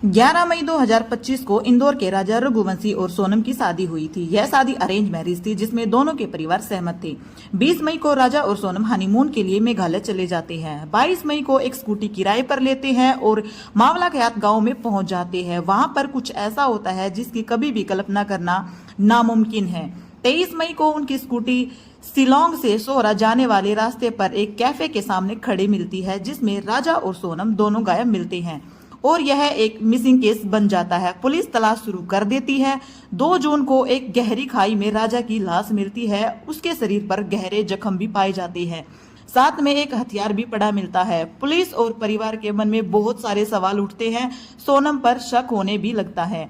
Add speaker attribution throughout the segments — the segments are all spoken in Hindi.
Speaker 1: 11 मई 2025 को इंदौर के राजा रघुवंशी और सोनम की शादी हुई थी। यह शादी अरेंज मैरिज थी जिसमें दोनों के परिवार सहमत थे। 20 मई को राजा और सोनम हनीमून के लिए मेघालय चले जाते हैं। 22 मई को एक स्कूटी किराए पर लेते हैं और मावला ख्यात गांव में पहुंच जाते हैं। वहां पर कुछ ऐसा होता है जिसकी कभी भी कल्पना करना नामुमकिन है। 23 मई को उनकी स्कूटी शिलोंग से सोहरा जाने वाले रास्ते पर एक कैफे के सामने खड़े मिलती है जिसमें राजा और सोनम दोनों गायब मिलते हैं और यह एक मिसिंग केस बन जाता है। पुलिस तलाश शुरू कर देती है। 2 जून को एक गहरी खाई में राजा की लाश मिलती है। उसके शरीर पर गहरे जख्म भी पाए जाते हैं। साथ में एक हथियार भी पड़ा मिलता है। पुलिस और परिवार के मन में बहुत सारे सवाल उठते हैं। सोनम पर शक होने भी लगता है।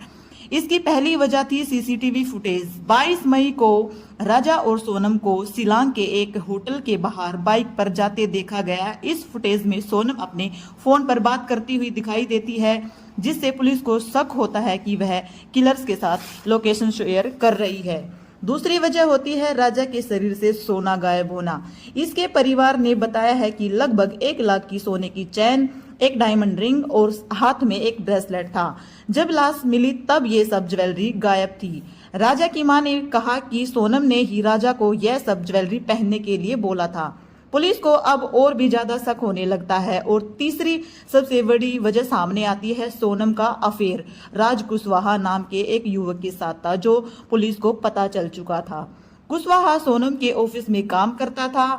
Speaker 1: इसकी पहली वजह थी सीसीटीवी फुटेज। 22 मई को राजा और सोनम को शिलांग के एक होटल के बाहर बाइक पर जाते देखा गया। इस फुटेज में सोनम अपने फोन पर बात करती हुई दिखाई देती है जिससे पुलिस को शक होता है कि वह किलर्स के साथ लोकेशन शेयर कर रही है। दूसरी वजह होती है राजा के शरीर से सोना गायब होना। इसके परिवार ने बताया है कि लगभग 1 लाख की सोने की चैन, एक डायमंड रिंग और हाथ में एक ब्रेसलेट था। जब लाश मिली तब ये सब ज्वेलरी गायब थी। राजा की मां ने कहा कि सोनम ने ही राजा को यह सब ज्वेलरी पहनने के लिए बोला था। पुलिस को अब और भी ज्यादा शक होने लगता है और तीसरी सबसे बड़ी वजह सामने आती है। सोनम का अफेयर राज कुशवाहा नाम के एक युवक के साथ था जो पुलिस को पता चल चुका था। कुशवाहा सोनम के ऑफिस में काम करता था।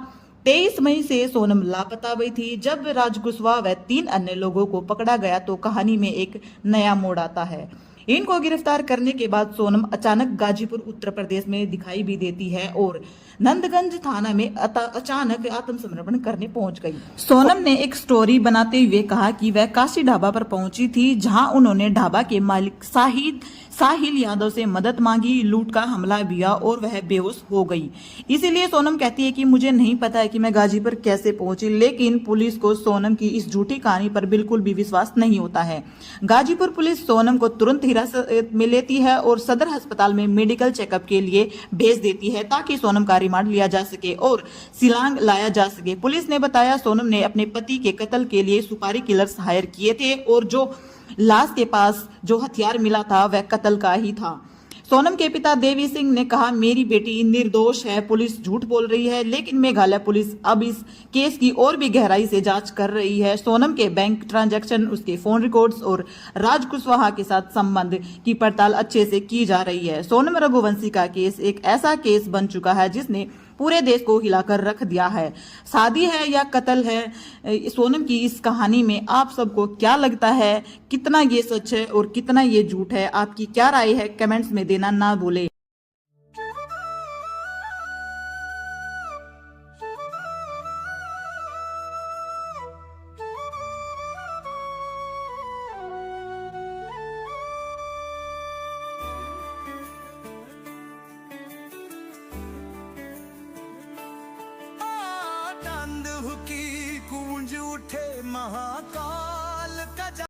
Speaker 1: 23 मई से सोनम लापता हुई थी। जब राज कुशवाहा व 3 अन्य लोगों को पकड़ा गया तो कहानी में एक नया मोड़ आता है। इनको गिरफ्तार करने के बाद सोनम अचानक गाजीपुर उत्तर प्रदेश में दिखाई भी देती है और नंदगंज थाना में अचानक आत्मसमर्पण करने पहुंच गई। सोनम ने एक स्टोरी बनाते हुए कहा कि वह काशी ढाबा पर पहुंची थी जहां उन्होंने ढाबा के मालिक साहिल यादव से मदद मांगी। लूट का हमला किया और वह बेहोश हो गई। इसीलिए सोनम कहती है कि मुझे नहीं पता है कि मैं गाजीपुर कैसे पहुंची, लेकिन पुलिस को सोनम की इस झूठी कहानी पर बिल्कुल भी विश्वास नहीं होता है। गाजीपुर पुलिस सोनम को तुरंत हिरासत में लेती है और सदर अस्पताल में मेडिकल चेकअप के लिए भेज देती है ताकि सोनम का रिमांड लिया जा सके और शिलांग लाया जा सके। पुलिस ने बताया सोनम ने अपने पति के कत्ल के लिए सुपारी किलर्स हायर किए थे और जो लाश के पास जो हथियार मिला था वह कत्ल का ही था। सोनम के पिता देवी सिंह ने कहा, मेरी बेटी निर्दोष है, पुलिस झूठ बोल रही है। लेकिन मेघालय पुलिस अब इस केस की और भी गहराई से जांच कर रही है। सोनम के बैंक ट्रांजैक्शन, उसके फोन रिकॉर्ड्स और राज कुशवाहा के साथ संबंध की पड़ताल अच्छे से की जा रही है। सोनम रघुवंशी का केस एक ऐसा केस बन चुका है जिसने पूरे देश को हिलाकर रख दिया है। शादी है या कत्ल है, सोनम की इस कहानी में आप सबको क्या लगता है? कितना ये सच है और कितना ये झूठ है? आपकी क्या राय है? कमेंट्स में देना ना भूले।
Speaker 2: की गूंज उठे महाकाल।